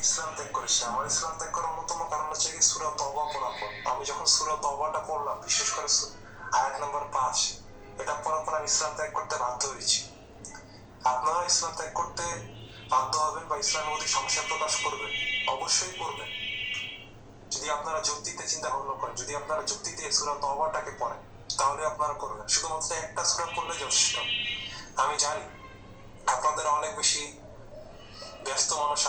ইসলাম ত্যাগ করেছি। আমার ইসলাম ত্যাগ করার অন্যতম কারণ হচ্ছে কি সূরা তওবা পড়ার পর। আমি যখন সূরা তওবাটা পড়লাম, বিশেষ করে আয়াত নম্বর 5, এটা পড়ার পর আমি ইসলাম ত্যাগ করতে বাধ্য হয়েছি। আপনারা ইসলাম ত্যাগ করতে বাধ্য হবেন বা ইসলামের প্রতি সংশয় প্রকাশ করবেন, অবশ্যই করবেন যদি আপনারা যুক্তিতে চিন্তা ভাবনা করেন। যদি আপনারা যুক্তিতে সূরা তওবাটাকে পড়েন তাহলে আপনারা করবেন। শুধুমাত্র একটা সূরা পড়লে যথেষ্ট। আমি জানি আপনাদের অনেক বেশি ব্যস্ত মানুষ,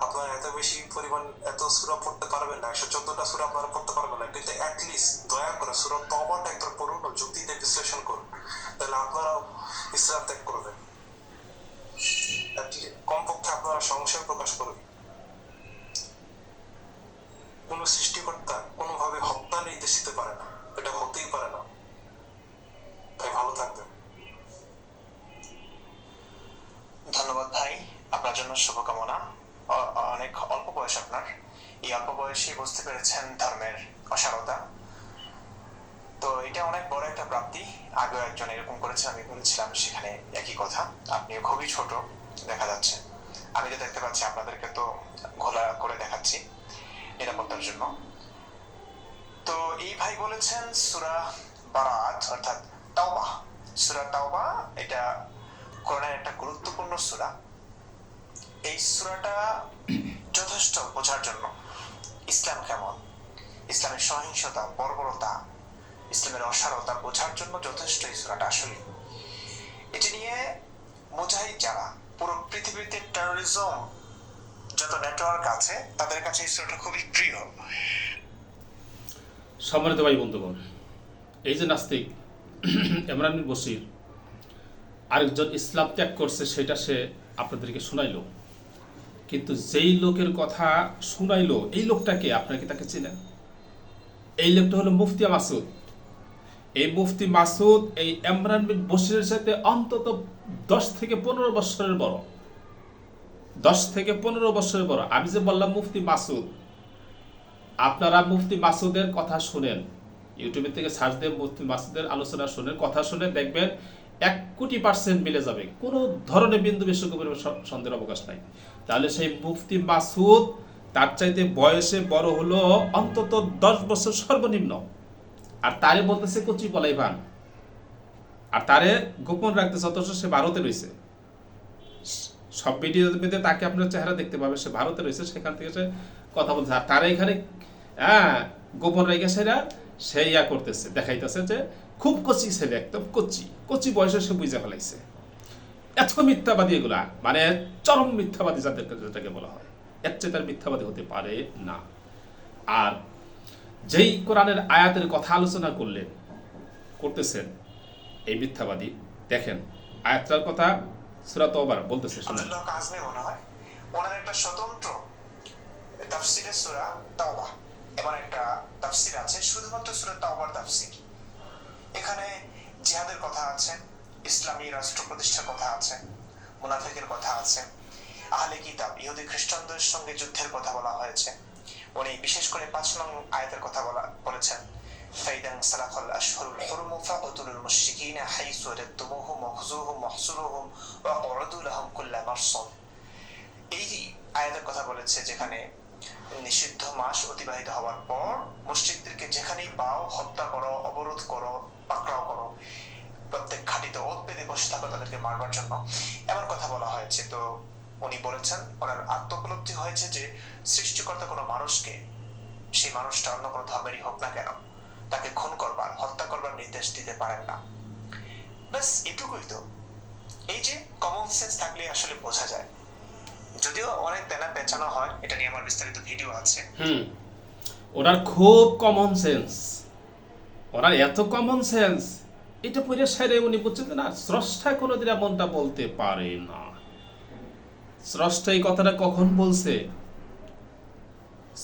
আপনারা এত বেশি পরিমাণ এত সূরা পড়তে পারবেন না, 114টা সূরা আপনারা পড়তে পারবেন না, কিন্তু অ্যাটলিস্ট দয়া করে সূরা তওবাটা একবার পড়ুন ও যুক্তিতে বিশ্লেষণ করুন, তাহলে আপনারাও ইসলাম ত্যাগ করবেন। কমপক্ষে আপনারা সংশয় প্রকাশ করবেন। কোন সৃষ্টিকর্তা কোনোভাবে হত্যা নির্দেশ দিতে পারে না, এটা হতেই পারে না। তাই ভালো থাকবেন। ধন্যবাদ ভাই, আপনার জন্য শুভকামনা। অনেক অল্প বয়স আপনার, এই অল্প বয়সে বুঝতে পেরেছেন ধর্মের অসারতা, তো এটা অনেক বড় একটা প্রাপ্তি। আগেও একজন এরকম করেছে, আমি বলেছিলাম সেখানে একই কথা। আপনিও খুবই ছোট দেখা যাচ্ছে, আমি তো দেখতে পাচ্ছি, আপনাদেরকে তো ঘোলা করে দেখাচ্ছি নিরাপত্তার জন্য। তো এই ভাই বলেছেন সূরা বারাত অর্থাৎ তাওবা, সূরা তাওবা এটা কোরআনের একটা গুরুত্বপূর্ণ সূরা। এই সূরাটা যথেষ্ট বোঝার জন্য ইসলাম কেমন, ইসলামের সহিংসতা, বর্বরতা, ইসলামের অসারতা বোঝার জন্য যথেষ্ট এই সূরাটা। আসলে এটি নিয়ে মুজাহিদ যারা পুরো পৃথিবীতে টেরোরিজম যত নেটওয়ার্ক আছে তাদের কাছে এই সূরাটা খুবই প্রিয়। সম্মানিত ভাই বন্ধুগণ, এই যে নাস্তিক ইমরান বিন বশির আরেকজন ইসলাম ত্যাগ করছে সেটা সে আপনাদেরকে শোনাইলো, কিন্তু যেই লোকের কথা শোনাইলো এই লোকটাকে আপনারা কি তাকে চেনেন? এই লোকটা হলো মুফতি মাসুদ। এই মুফতি মাসুদ এই ইমরান বিন বশিরের সাথে অন্তত 10 থেকে 15 বছরের বড়, 10 থেকে 15 বছরের বড়। আমি যে বললাম মুফতি মাসুদ, আপনারা মুফতি মাসুদের কথা শুনেন, ইউটিউবের থেকে সার্চ দিয়ে মুফতি মাসুদের আলোচনা শুনেন, কথা শুনে দেখবেন 1,000,000% মিলে যাবে, কোনো ধরনের বিন্দু বিসর্গ সন্দেহের অবকাশ নাই। তাহলে সেই মুফতি মাসুদ তার চাইতে বয়সে বড় হলো অন্তত 10 বছর সর্বনিম্ন, আর তারে বলতেছে কচি পলাই ভান, আর তারে গোপন রাখতেছে, অথচ সে ভারতে রয়েছে। সব ভিডিওতে তাকে আপনার চেহারা দেখতে পাবে, সে ভারতে রয়েছে, সেখান থেকে সে কথা বলছে। আর তারা এখানে গোপন রেখে সেরা সে ইয়া করতেছে, দেখাইতেছে যে খুব কচি ছেলে, একদম কচি কচি বয়সে সে বুঝে ফেলাইছে। এত মিথ্যাবাদী এগুলা, মানে চরম মিথ্যাবাদী যাদেরকে, যেটাকে বলা হয়, এর চেয়ে তার মিথ্যাবাদী হতে পারে না। আর যেই কোরআনের আয়াতের কথা আলোচনা করতেছেন এই মিথ্যাবাদী, দেখেন আয়াতটার কথা সূরা তাওবার বলতেছে, শুনুন। আব্দুল্লাহ কাজমি মনে হয় ওনার একটা স্বতন্ত্র তাফসীরের সূরা তাওবা, এমন একটা তাফসীর আছে শুধুমাত্র সূরা তাওবার তাফসীর। এখানে জিহাদের কথা আছে, ইসলামী রাষ্ট্র প্রতিষ্ঠার কথা আছে, মুনাফিকের কথা আছে, আহলে কিতাব ইহুদি খ্রিস্টানদের সঙ্গে যুদ্ধের কথা বলা হয়েছে। উনি বিশেষ করে 5 নং আয়াতের কথা বলেছেন, ফাইদান সালাখাল আশহুরুল হুরুম ফাকতুলুল মুশরিকিনা হাইসু ওয়াজাদতুমুহুম ওয়াখযুহুম ওয়াহসুরুহুম ওয়াকউদু লাহুম কুল্লা মারসাদ। এই আয়াতের কথা বলেছে যেখানে নিষিদ্ধ মাস অতিবাহিত হওয়ার পর মুশরিকদেরকে যেখানেই পাও হত্যা করো, অবরোধ করো, পাকড়াও করো, প্রত্যেক ঘাটিতে ওত পেতে বসে থাকো তাদেরকে মারবার জন্য, এমন কথা বলা হয়েছে। তো উনি বলেছেন ওনার আত্মোপলব্ধি হয়েছে যে সৃষ্টিকর্তা কোনো মানুষকে, সেই মানুষটা অন্য কোনো ধর্মেরই হোক না কেন, তাকে খুন করবার, হত্যা করবার নির্দেশ দিতে পারেন না। ব্যাস এটুকুই তো। এই যে কমন সেন্স থাকলে আসলে বোঝা যায়, যদিও অনেক তেনা পেঁচানো হয়, এটা নিয়ে আমার বিস্তারিত ভিডিও আছে। ওনার খুব কমন সেন্স, ওনার এত কমন সেন্স, এটা পড়ে সাইরে উনি বুঝছেন না স্রষ্টা কোনোদিন এমনটা বলতে পারে না। স্রষ্টা এই কথাটা কখন বলছে?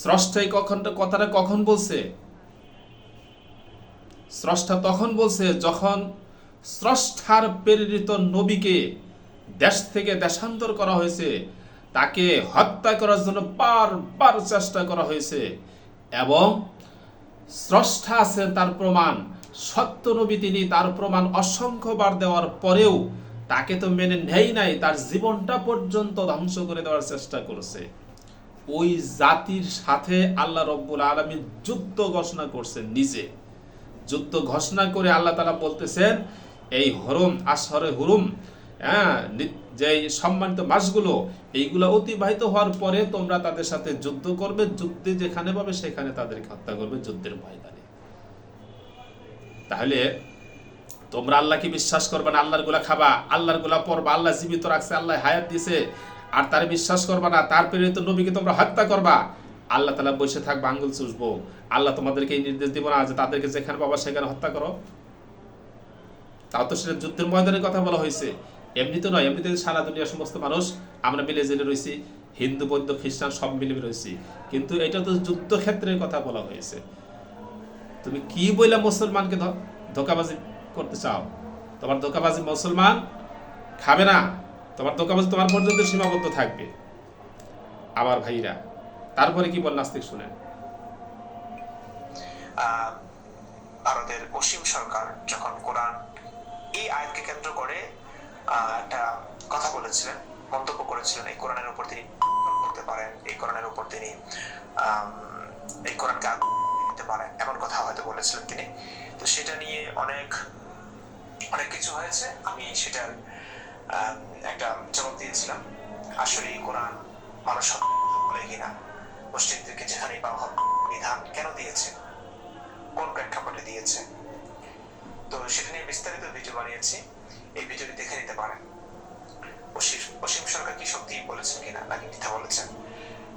স্রষ্টা এই কথাটা কখন বলছে? স্রষ্টা তখন বলছে যখন স্রষ্টার প্রেরিত নবীকে দেশ থেকে দেশান্তর করা হয়েছে, তাকে হত্যা করার জন্য বারবার চেষ্টা করা হয়েছে, এবং স্রষ্টা আছেন তার প্রমাণ, সত্য নবী তিনি, তার প্রমাণ অসংখ্যবার দেওয়ার পরেও তাকে তো মেনে নেয় নাই, তার জীবনটা পর্যন্ত ধ্বংস করে দেওয়ার চেষ্টা করেছে। ওই জাতির সাথে আল্লাহ রব্বুল আলামিন যুদ্ধ ঘোষণা করছেন নিজে। যুদ্ধ ঘোষণা করে আল্লাহ তাআলা বলতেছেন এই হরম আশহরে হুরুম, যে সম্মানিত মাসগুলো এইগুলো অতিবাহিত হওয়ার পরে তোমরা তাদের সাথে যুদ্ধ করবে, যুদ্ধে যেখানে পাবে সেখানে তাদেরকে হত্যা করবে যুদ্ধের ময়দানে। তাহলে তোমরা আল্লাহকে বিশ্বাস করবে না, আল্লাহর গুলা খাবা, আল্লাহর গুলা পড়বা, আল্লাহ জীবিত রাখছে, আল্লাহ হায়াত দিছে, আর তারে বিশ্বাস করবা না, তার প্রেরিত নবীকে তোমরা হত্যা করবা, আল্লাহ তাআলা বসে থাকবে আঙ্গুল চুষবো। আল্লাহ তোমাদেরকে এই নির্দেশ দিব না যে তাদেরকে যেখানে পাবা সেখানে হত্যা করো? তাও তো সেটা যুদ্ধের ময়দানের কথা বলা হয়েছে, এমনি তো নয়। এমনিতে সারা দুনিয়ার সমস্ত মানুষ আমরা মিলে জেলে রয়েছি, হিন্দু বৌদ্ধ খ্রিস্টান সব মিলে রয়েছি, কিন্তু এটা তো যুদ্ধক্ষেত্রের কথা বলা হয়েছে। তুমি কি বইলা মুসলমানকে ধোকাবাজি করতে চাও? তোমার ধোকাবাজি মুসলমান খাবে না, তোমার ধোকাবাজি তোমার পর্যন্ত সীমাবদ্ধ থাকবে। আমার ভাইরা, তারপরে কি বল নাস্তিক শুনেন। ভারতের অসীম সরকার যখন কোরআন এই আয়াতকে কেন্দ্র করে একটা কথা বলেছিলেন, মন্তব্য করেছিলেন, এই কোরআনের উপর তিনি করতে পারেন, এই কোরআনের উপর তিনি এই কোরআনকে দিতে পারেন, এমন কথা হয়তো বলেছিলেন তিনি। তো সেটা নিয়ে অনেক কিছু হয়েছে। আমি সেটার একটা জবাব দিয়েছিলাম, আসলে এই কোরআন মানুষ বলে কিনা, মুসলিমদেরকে যেখানেই পাওয়া বিধান কেন দিয়েছে, কোন প্রেক্ষাপটে দিয়েছে। তো সেটা নিয়ে বিস্তারিত ভিডিও বানিয়েছি, এই ভিডিওটি দেখে নিতে পারেন। অসীম সরকার কি সত্যি বলেছেন কিনা নাকি মিথ্যা বলেছেন।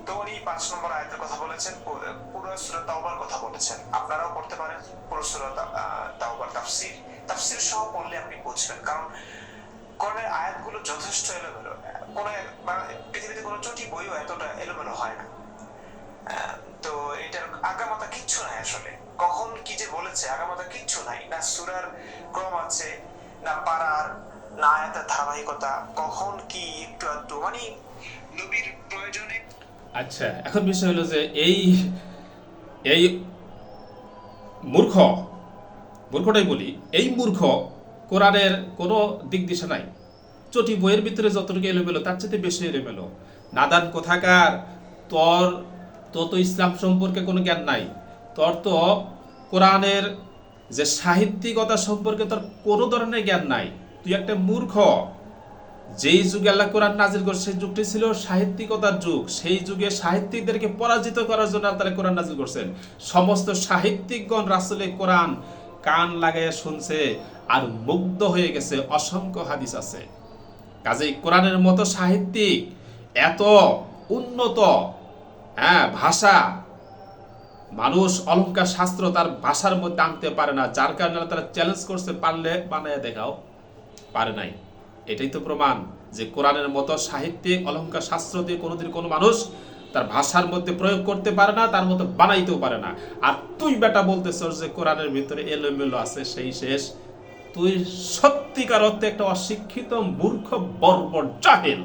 তো উনি ৫ নম্বর আয়াতের কথা বলেছেন, পুরো সূরা তাওবার কথা বলেছেন। আপনারাও পড়তে পারেন পুরো সূরা তাওবার তাফসীর সহ পড়লে আপনি বুঝবেন, কারণ কোরআনের আয়াতগুলো যথেষ্ট এলোমেলো। পৃথিবীতে কোনো চটি বইও এতটা এলোমেলো হয় না। তো এটার আগামাতা কিচ্ছু নাই, আসলে কখন কি যে বলেছে আগামাতা কিচ্ছু নাই, না সূরার ক্রম আছে, না পারার, না আয়াতের ধারাবাহিকতা, কখন কি একটু মানে নবীর প্রয়োজনে। আচ্ছা, এখন বিষয় হলো যে এই মূর্খটাই বলি, এই মূর্খ কোরআনের কোনো দিক দিশা নাই। চটি বইয়ের ভিতরে যতটুকু এলোমেলো তার চেয়ে বেশি এলোমেলো। নাদান কোথাকার, তোর তো ইসলাম সম্পর্কে কোনো জ্ঞান নাই, তোর তো কোরআনের যে সাহিত্যিকতা সম্পর্কে তোর কোনো ধরনের জ্ঞান নাই। তুই একটা মূর্খ। যেই যুগে আল্লাহ কোরআন নাজিল করছে সেই যুগটি ছিল সাহিত্যিকতার যুগ। সেই যুগে সাহিত্যিকদেরকে পরাজিত করার জন্য আল্লাহ কোরআন নাজিল করছেন। সমস্ত সাহিত্যিকগণ রাসূলের কোরআন কান লাগাইয়া শুনছে আর মুগ্ধ হয়ে গেছে। অসংখ্য হাদিস আছে। কাজেই কোরআনের মতো সাহিত্যিক, এত উন্নত ভাষা, মানুষ অলংকার শাস্ত্র তার ভাষার মধ্যে আনতে পারে না, যার কারণে তারা চ্যালেঞ্জ করছে, পারলে বানায় দেখাও, পারে নাই। এটাই তো প্রমাণ যে কোরআনের মতো সাহিত্যিক অলংকার শাস্ত্র দিয়ে কোনোদিন কোনো মানুষ তার ভাষার মধ্যে প্রয়োগ করতে পারে না, তার মতো বানাইতেও পারে না। আর তুই বেটা বলতেছ যে কোরআনের ভিতরে এলোমেলো আছে, সেই শেষ। তুই সত্যিকার অর্থে একটা অশিক্ষিত মূর্খ বর্বর জাহেল।